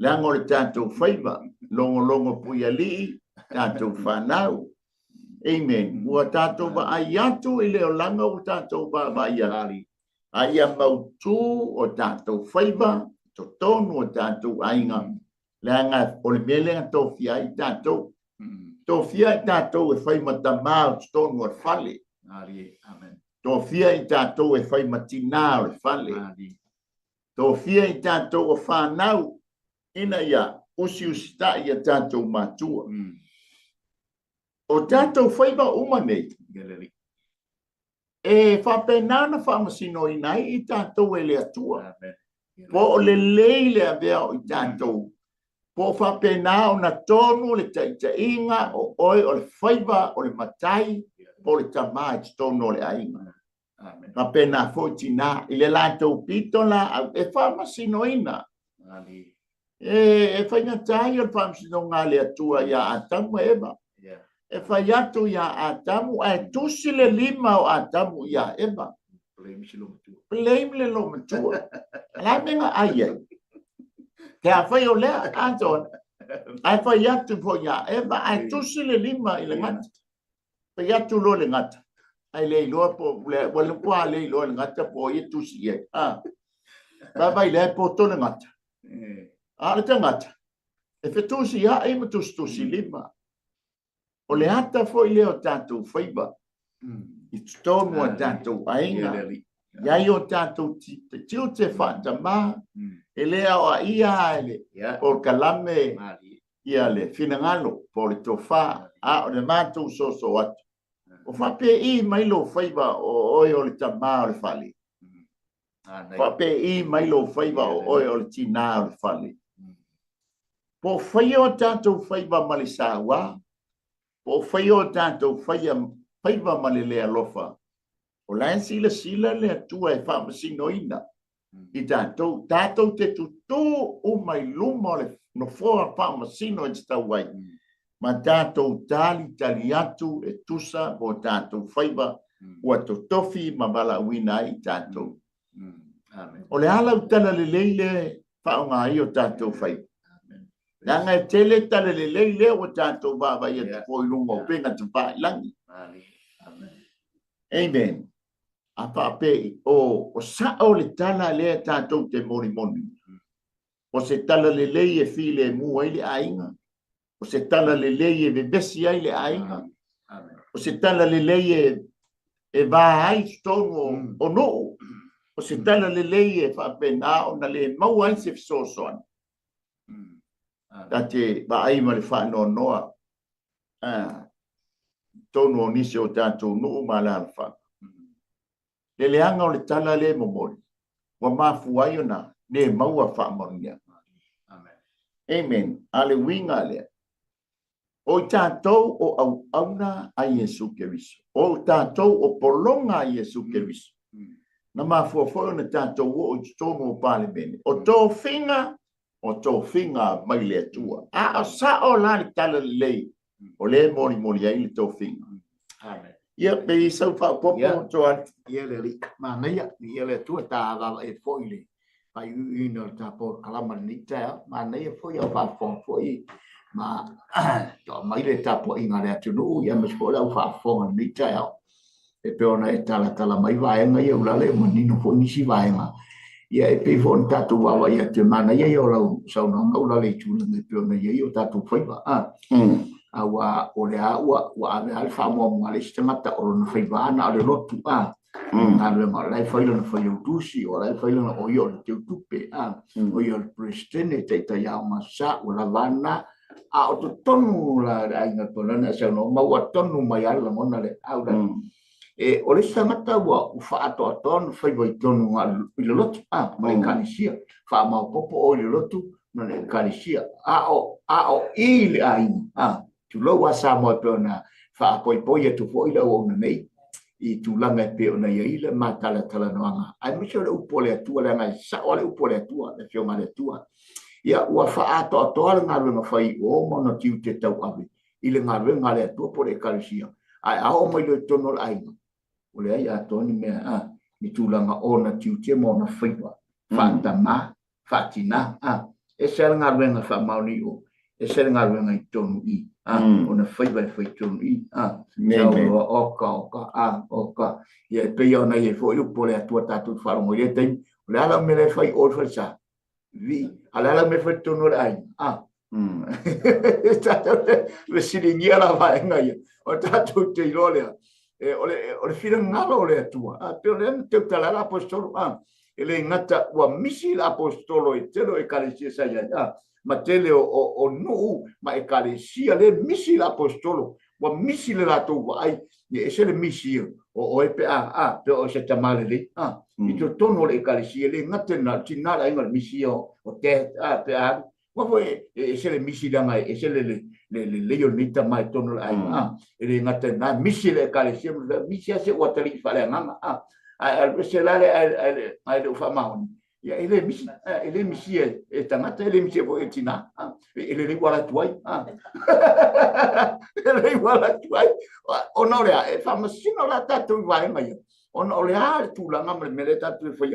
Lango le tātou whaiva, longo puia li, tātou whanau. Amen. Ua tātou wa ai atu I leo langa o tātou wa ai ari. Ai a mautu o tātou whaiva, to tonu o tātou ainga. Langa o le melenga tō fia I tātou. Tō fia I tātou e whaimata māu tonu o whale. Amen. Tō fia I tātou e whaimatina o whale. Tō fia I tātou o whanau. Ina ia, usi ta ia tātou mātua. O tātou whaiva umanei. E whapenana whamasino inai I tātou e le atua. Po o le leile a vea o I tātou. Po whapena o na tonu le taitainga o oi o le whaiva o le matai. Po le tamai tonu o le ainga. Whapena fōtina I le lātou pitola e whamasino ina. E whainga tai o whamsino ngā le atua ia atamu eba. E whai atu ia atamu, e tusi le lima o atamu ia eba. Blame le lo matua. La menga aia. Ke a whai o lea, Anton. Ai whai atu po ia eba, e tusi le lima I le ngata. Whai atu lo le ngata. Ai le iloa po, wale poa le iloa le ngata po I tusi ia. Vai le po to le ngata. Ale tangata. E whetusi ia e matustusi lima. O le ata fo I leo tātou whaiba. I tonu a tātou ainga. Iai o tātou tiu te whata mā. E lea o a ia ele. O kalame ia le finangalo. Po le tofa. A o le mātou soso atu. O whape I mailo whaiba o oi o le tamā o le whale. Whape I mailo whaiba o oi o le tina o le whale. Po whaio tātou whaiva male sāwa, po whaio tātou whaiva male lea lofa. O lai sila le atua e whamasino ina. I tātou te tutu o mai luma le no fora pa masino e tau wai. Ma tātou tali atu e tusa o tātou whaiva ua to tofi ma bala wina i tātou. O le ala utala le leile whaonga i o tātou whaiva. Nanga e tele tala le leile o tātou baba i te poi lunga o penga te pai langi. Amen. Apa pe o sao le tala le tātou te moni moni. O se tala le leie file mua i le ainga. O se tala le leie ve besi ai le ainga. O se tala le leie e va ai stonu o no. O se tala le leie fa pena o na le mau ai se fisosoan. Tate ba ai ma le fa no noa. Tonu o nisi o tātou no mala alfa. Le leanga o le tala le momori. Wa mafu ai ona ne maua fa monia. Amen. Ale winga le. O tātou o au auna a Yesu Keriso. O tātou o polonga a Yesu Keriso. Na mafu o na tātou o tonu o pale bene. O tō finga mai le tua. A sa o la le tala le lei. O le mori ai le tō finga. Amen. Ia pe i sau wha popo toa. Ia le li. Ma neia, ia le tua tā ala e foile. Pai uina tā po kalama ni tā. Ma neia foi au wha foi. Ma to mai le tā po inga le atunu. Ia mas po lau wha fonga ni tā. E pe ona e tala mai vaenga ia ulale. Ma nino foi nisi vaenga. Ia e pe fon tātu wawa ia te mana ia ia lau saunanga ulale tūlanga. E pe ona ia ia tātu whaiva. Awa ole awa wa ave alfa mo ngale stemata o no faivana ale lotu ngale ma lai failo no failo tusi o lai failo no oyo te tupe oyo prestene te ta ya masa o la vana a o tonu la ainga tona sa no ma wa tonu mai ala mona le aula e ole stemata wa u fa ato ton faivo tonu le lotu mai kanisia fa ma popo o le lotu no le kanisia a o ile ainga tu lo wa sa mo pe ona fa poi tu foi la o nei i tu langa pe ona ia ile matala tala noanga ai me sure u pole tu la mai sa ole u pole tu le fio male tu ia wa fa ato nga no fai o mo no tiu te tau ave ile nga ngale tu pole kalisia ai a o mo le tono ai ole ai ato ni me ni tu langa ona tiu te mo na fai fa tama fatina e ser nga fa mauni o e ser nga i tonu i ona fai tonu i oka ia pe ona ia foi o pole atua tatu falo mo ia tem le ala me le fai o fa vi ala me fai tonu ai le siringia la vai ngai o tatu te rolea e ole fira ngalo le atua pe ole te tala apostolo ele ngata wa misi apostolo e telo e kalesia sa ia ma tele o nu ma e kalesia le misi apostolo wa misi le lato wa ai e se le misi o e pe pe o se tamale le i to tono le kalesia le ngata na tinala inga misi o te pe wa foi e se le misi da mai e se le leonita mai tono ai ele ngata na misi le kalesia misi se o tali fa le nganga se la ai do fa mauni ia ele misi e tangata ele misi o etina ele le wala tuai ele wala tuai ona le e fa masino la tatu vai mai ona le a tu la ngam le tatu foi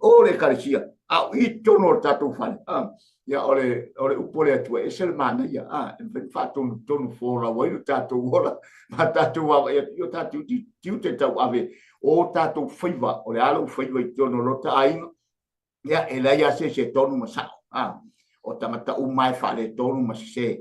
o le kalisia i tono tatu fa ia ole upole tu e sel mana ia fa tonu fora wai tatu wala ma tatu wa io tatu tiu te tau ave o tatu faiva ole alo faiva i tono lota ainga ia e la ia se tonu masa o tamata u mai fa le tonu masa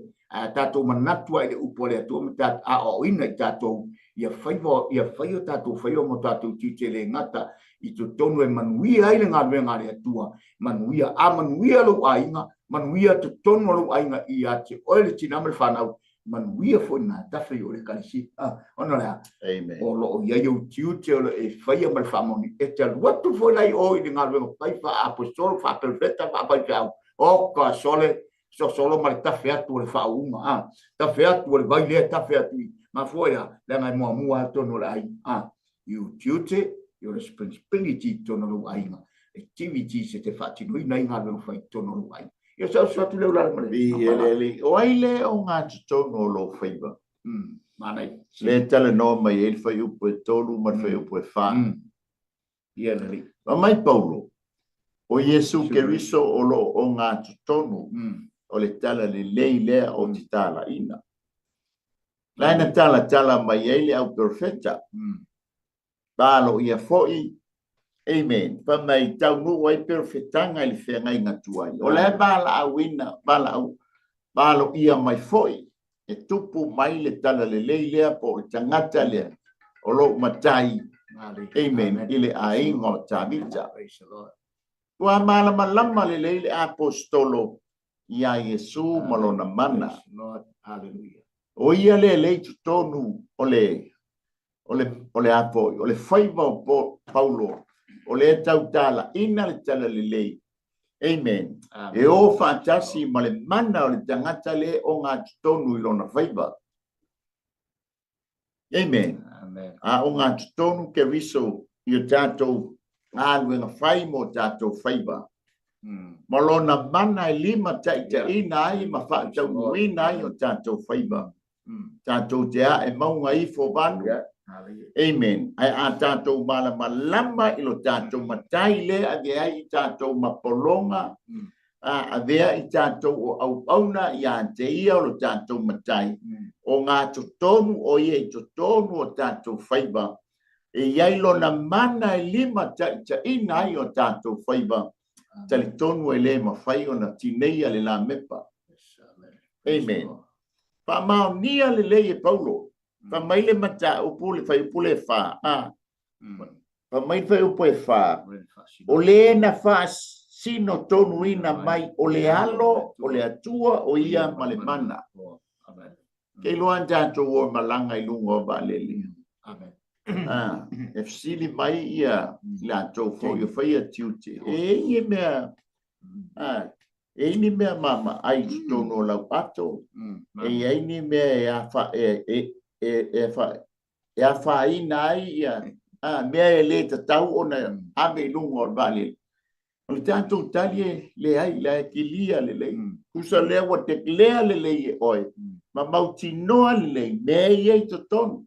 tatu manatua ile upole tu mata o ina tatu ia faiva tatu faiva mo tatu titele ngata i tu tonu e manuia ile ngā le tua manuia lo ainga manuia tu tonu lo ainga i ate ole tinamel fanau manuia fo na tafe o le kalisi ona la amen o lo ia yo tiute o e faia mal famoni e te watu fo lai o i ngā venga pai fa apostolo fa perfetta fa pai ka o ka solo mal tafe atu le fa uma tafe atu le vai le tafe atu ma foi la ngai mo tonu lai you tiute your responsibility tono lo ainga activities se te whatinui nei ngā leo whai tono ai. Ia sa tu leo la mare. Ele oile o ngā tono lo whaiva. Manai. Le tala no mai ele whai upo e tolu ma whai upo e wha. Ia leli. Ma mai Paulo, o Yesu Keriso o lo o ngā tono, o le tala le lei lea o ti tala ina. Laina tala mai ele au perfecta. Balo ia foi. Amen. Pa mai tau nu wai perfectanga ili whenga inga tuai. O le bala au ina, balo ia mai foi. E tupu mai le tala le lei lea po o tangata lea. O lo matai. Amen. Ile a ingo tamita. Tua malama le lei le apostolo. Ia Yesu malona mana. O ia le lei tutonu o le apo, o le whaiva o Paulo, o le tau tala, ina le tala le lei. Amen. E o whaatasi ma le mana o le tangata le o ngā tutonu i lona whaiva. Amen. A o ngā tutonu ke riso i o tātou ngāluenga whai mo tātou whaiva. Ma lona mana e lima taita ina ai ma whaatau nuina ai o tātou whaiva. Tātou te a e maunga i fo vanu. Amen. Ai a tātou malama ilo tātou matai le a vea i tātou mapolonga. A vea i tātou o au auna i a te ia o tātou matai. O ngā totonu o ia i totonu o tātou whaiva. E iai lona mana e lima taita ina ai o tātou whaiva. Tali tonu e le ma whai o na tineia le la mepa. Amen. Pa mao nia le le e Paulo. Pa mai le mata upule whai upule wha. Pa mai whai upule wha. O le na wha sino tonu ina mai o le alo, o le atua, o ia ma le mana. Kei loan tātou o malanga i lunga o ba leli. E fsili mai ia la tau fo i whai a tiute. E ini mea mama ai tono lau pato. E ini mea e a wha ina ai ia. Mea e le tatau o na ame lunga o bale. O le tātou talie le ai la e kilia le lei. Kusa lea wa te lea le lei e oi. Ma mauti noa le lei. Mea iei to tono.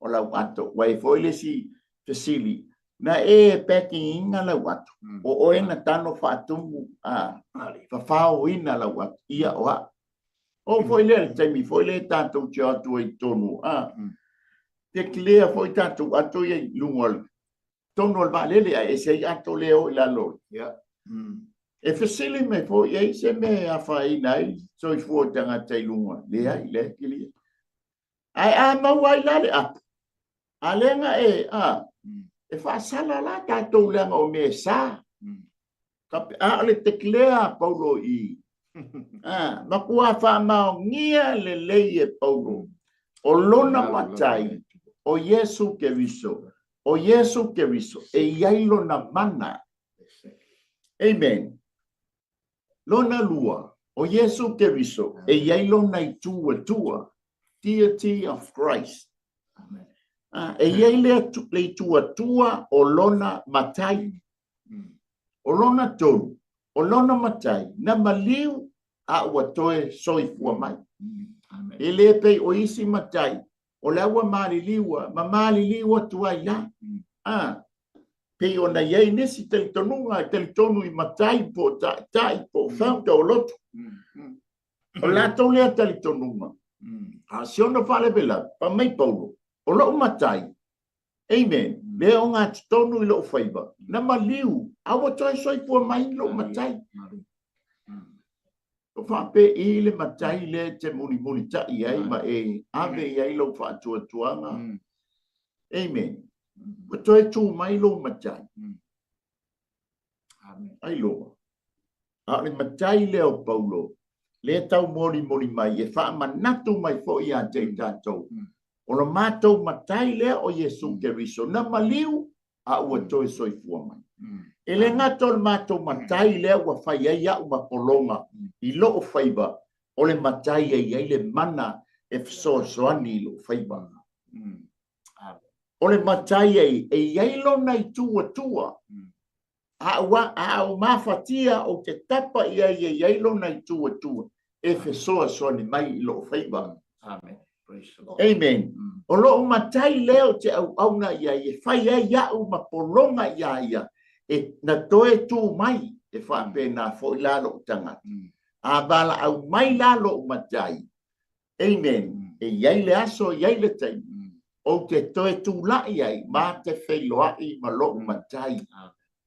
O lau ato. Wai foi le si fasili. Na e peki inga lau atu. O oe na tano whātumu. Whawhao ina lau atu. Ia oa. O foi le taimi. Foi le tātou te atu e tonu. Te kilea foi tātou atu e lungol. Tonu al valele a ese atu leo ila lor. E fasili me foi e se me a whainai. So i fua tanga te lunga. Lea i le kilia. Ai a mawai lale atu. Alenga e whaasala la tātou leanga o me sa. A le te klea Paulo i. Makua whamao ngia le lei e Paulo. O lona matai. O Yesu Keriso. O Yesu Keriso. E iai lona mana. Amen. Lona lua. O Yesu Keriso. E iai lona i tua. Deity of Christ. E iei le tua o lona matai. O lona tonu. O lona matai. Na maliu a ua toe soifua mai. E le pei o isi matai. O le awa maliliwa. Ma maliliwa tuai la. Pei o na iei nesi telitonunga. Telitonu i matai po tai po whauta o loto. O la tau lea telitonunga. Si ona whale bela. Pa mai Paulo. O lo matai. Amen. Le o ngā tonu i lo whaiba. Na maliu. Awa toi soifua mai lo matai. O whape i le matai le te muni tai ai ma e ave i ai lo whaatua tuanga. Amen. O toi tu mai lo matai. Ai lo. A le matai le o Paulo. Le tau moni mai. E wha manatu mai fo i a te tātou. O lo mātou matai lea o Yesu Keriso. Na maliu a ua toi soifua mai. E le ngato le mātou matai lea ua whai ai a ua polonga. I lo o whaiba. O le matai ai le mana e fsoani i lo whaiba. O le matai ai e iai lo nei tua. au mafatia o te tapa ia lo nai tua. E fesoa soni mai lo faiba. Amen. Praise the Lord. Amen. O lo matai leo te au na ia fai ia u mapolonga ia. E na toe tu mai e fa pena fo la lo tanga. A bala au mai la lo matai. Amen. E ia le aso ia le tai. O te toe tu la ia ma te feiloa I ma lo matai.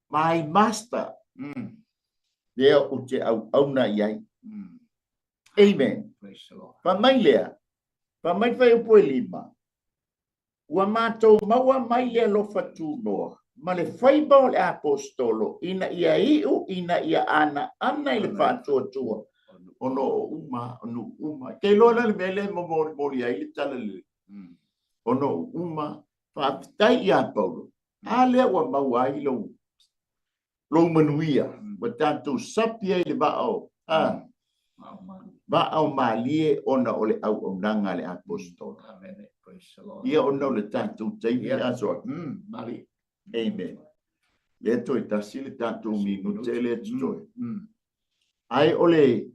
My master. Leo o te au na ia. Amen. Praise the Lord. Pa mai lea. Pa mai fai upo e lima. Ua mātou maua mai lea lo fatu noa. Ma le fai bao le apostolo. Ina ia iu, ina ia ana I le fatu tua. Ono uma. Kei loa le mele mo mori ai le tala le. Ono uma. Whaafitai ia paulo. A lea ua maua ai lo manuia. Wa tātou sapi ai le bao. Ba au malie ona ole au nanga le apostol. Amen. Praise the Lord. Ia ona le tatu tei aso. Mali. Amen. Le toi tasi le tatu minute le toi. Ai ole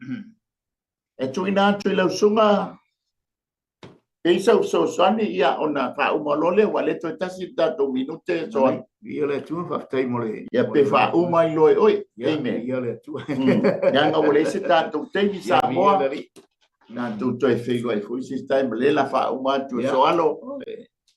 e toi na toi lau sunga. E so sani ia ona fa umalole wa le toi tasi tatu minute so. Ia le tu fa tai mole. Ia pe fa umai loi oi. Amen. Ia le tu. Nga ole se tatu tei sa mo. Na tu toi feigo ai foi si stai le la fa uma tu so alo.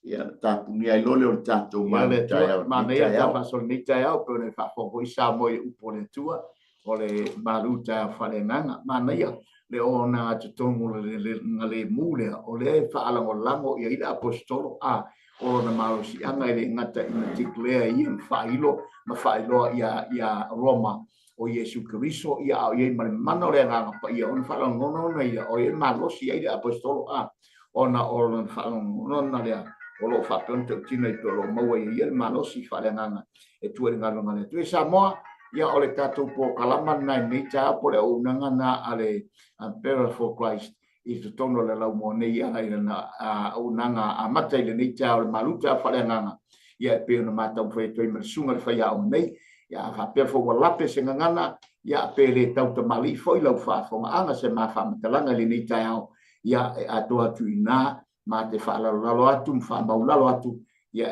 Ia tapu ni ai lole o tatu Ma le tu ma ne ia ya fa so ni tai au pe ne fa fo sa mo upo le tua. Ole maruta fa le nanga. Ma ne ia le ona te tongu le mule o le fa ala o lango ia ida apostolo a o na malo si anga le ngata ina tiklea ia failo ma failo ia Roma o Yesu Kristo ia ia mana le nga pa ia on fa ngono na ia o ia malo si ida apostolo a ona o fa ngono na le o lo fa tonto tina I lo mo ia malo si fa le nga e tu nga no ngale tu sa mo ia ole tatu po kalaman na ni ta po le unanga na ale Emperor for Christ I te tono le lau mo nei ai na unanga a mata I le nei ta o le maluta fale nganga ia pe na mata o fe toi me sunga le fai au nei ia fa pe fo lape se ngana ia pe le tau te mali foi lau fa fo anga se ma fa matalanga le nei ta au ia ato atu ina ma te fa la lo atu fa ba la lo atu ia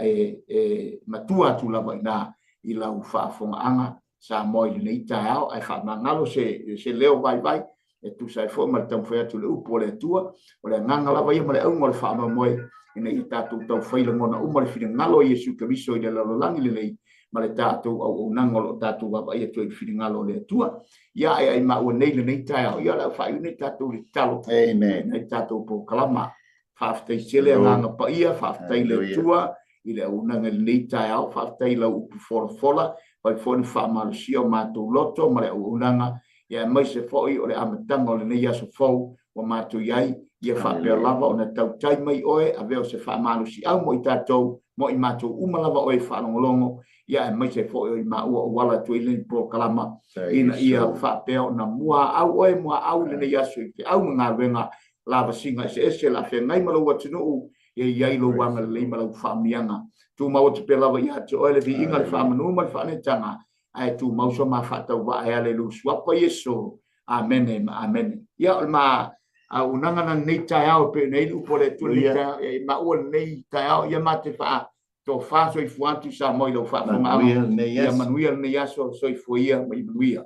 matua atu la ina I lau fa fo anga sa moi nei ta au ai fa mangalo se leo vai e tu sai fo ma tau fa tu le upo le tua o le nganga la vai ma le au mo fa ma moi ina I tatu tau fa ile ngona o mo le fina ngalo Yesu Kristo I le langi le lei ma le tatu o nangolo tatu va vai tu fina ngalo le tua ia ai ma o nei le nei ta au ia la fa nei tatu le talo Amen. nei tatu po kalama fa te sele nganga pa ia fa te le tua I le unanga le nei ta au fa te le upo fola vai fo fa ma sio ma tu loto ma le unanga ia mai se foi o le amatanga o le nei aso fou o matu iai ia fa pe lava o na tau tai mai oe a veo se fa malu si au mo I tatou mo I matu uma lava oe fa longolongo ia mai se foi o I ma ua wala tu I po kalama ina ia fa pe o na mua au oe mua au le nei aso I te au ngā wenga lava singa se la fe ngai malo watinu iai lo wanga le leima lau fa mianga tu mau te pe lava ia te oe le vi inga le fa manu ma le fa ne tanga ai tu mau so ma fa tau wa ai le lu swapa Yesu amen amen ia ma unanga na nei tai au pe nei lu po le tu nei ma o nei tai au ia ma te fa to fa so I fuantu sa mo lo fa ma ia manuia nei aso so I fuia mai manuia